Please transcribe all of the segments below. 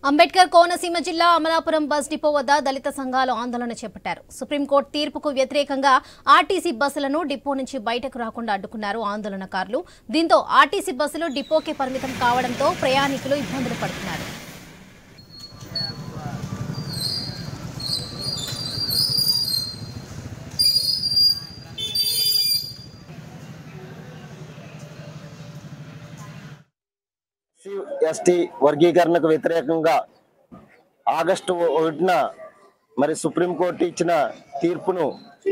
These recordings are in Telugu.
అంబేద్కర్ కోనసీమ జిల్లా అమలాపురం బస్ డిపో వద్ద దళిత సంఘాలు ఆందోళన చేపట్టారు. సుప్రీంకోర్టు తీర్పుకు వ్యతిరేకంగా ఆర్టీసీ బస్సులను డిపో నుంచి బయటకు రాకుండా అడ్డుకున్నారు ఆందోళనకారులు. దీంతో ఆర్టీసీ బస్సులు డిపోకే పరిమితం కావడంతో ప్రయాణికులు ఇబ్బందులు పడుతున్నారు. ఎస్టీ వర్గీకరణకు వ్యతిరేకంగా ఆగస్టు 1న మరి సుప్రీంకోర్టు ఇచ్చిన తీర్పును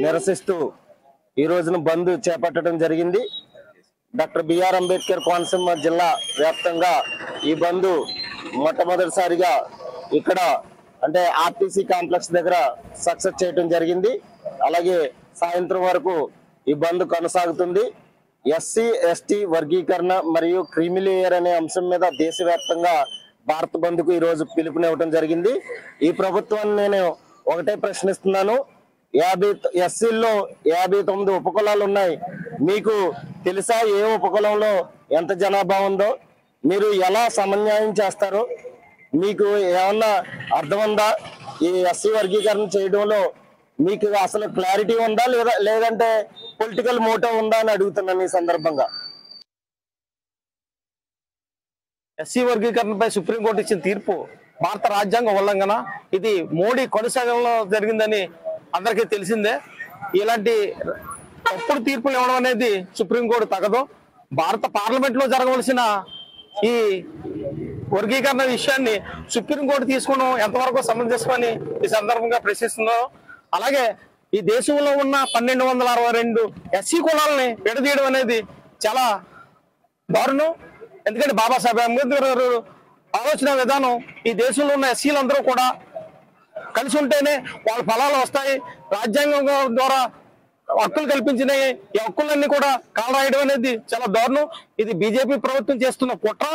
నిరసిస్తూ ఈ రోజున బంద్ చేపట్టడం జరిగింది. డాక్టర్ బిఆర్ అంబేద్కర్ కోనసీమ జిల్లా వ్యాప్తంగా ఈ బంద్ మొట్టమొదటిసారిగా ఇక్కడ అంటే ఆర్టీసీ కాంప్లెక్స్ దగ్గర సక్సెస్ చేయడం జరిగింది. అలాగే సాయంత్రం వరకు ఈ బంద్ కొనసాగుతుంది. ఎస్సీ ఎస్టీ వర్గీకరణ మరియు క్రీమిలేయర్ అనే అంశం మీద దేశవ్యాప్తంగా భారత్ బంద్కు ఈ రోజు పిలుపునివ్వడం జరిగింది. ఈ ప్రభుత్వాన్ని నేను ఒకటే ప్రశ్నిస్తున్నాను. ఎస్సీల్లో 59 ఉపకులాలు ఉన్నాయి. మీకు తెలుసా ఏ ఉపకులంలో ఎంత జనాభా ఉందో? మీరు ఎలా సమన్వయం చేస్తారు? మీకు ఏమన్నా అర్థం ఉందా? ఈ ఎస్సీ వర్గీకరణ చేయడంలో మీకు అసలు క్లారిటీ ఉందా లేదంటే పొలిటికల్ మోటివ్ ఉందా అని అడుగుతున్నాను ఈ సందర్భంగా. ఎస్సీ వర్గీకరణపై సుప్రీంకోర్టు ఇచ్చిన తీర్పు భారత రాజ్యాంగ ఉల్లంఘన. ఇది మోడీ కొనసాగంలో జరిగిందని అందరికీ తెలిసిందే. ఇలాంటి తప్పుడు తీర్పులు ఇవ్వడం అనేది సుప్రీంకోర్టు తగదు. భారత పార్లమెంట్ లో జరగవలసిన ఈ వర్గీకరణ విషయాన్ని సుప్రీంకోర్టు తీసుకోవడం ఎంతవరకు సమంజసమని ఈ సందర్భంగా ప్రశ్నిస్తున్నారు. అలాగే ఈ దేశంలో ఉన్న 1262 ఎస్సీ కులాలని విడదీయడం అనేది చాలా దారుణం. ఎందుకంటే బాబాసాహెబ్ అంబేద్కర్ గారు ఆలోచన విధానం ఈ దేశంలో ఉన్న ఎస్సీలందరూ కూడా కలిసి ఉంటేనే వాళ్ళ ఫలాలు వస్తాయి. రాజ్యాంగం ద్వారా హక్కులు కల్పించిన ఈ హక్కులన్నీ కూడా కాలరాయడం అనేది చాలా దారుణం. ఇది బీజేపీ ప్రభుత్వం చేస్తున్న కుట్ర.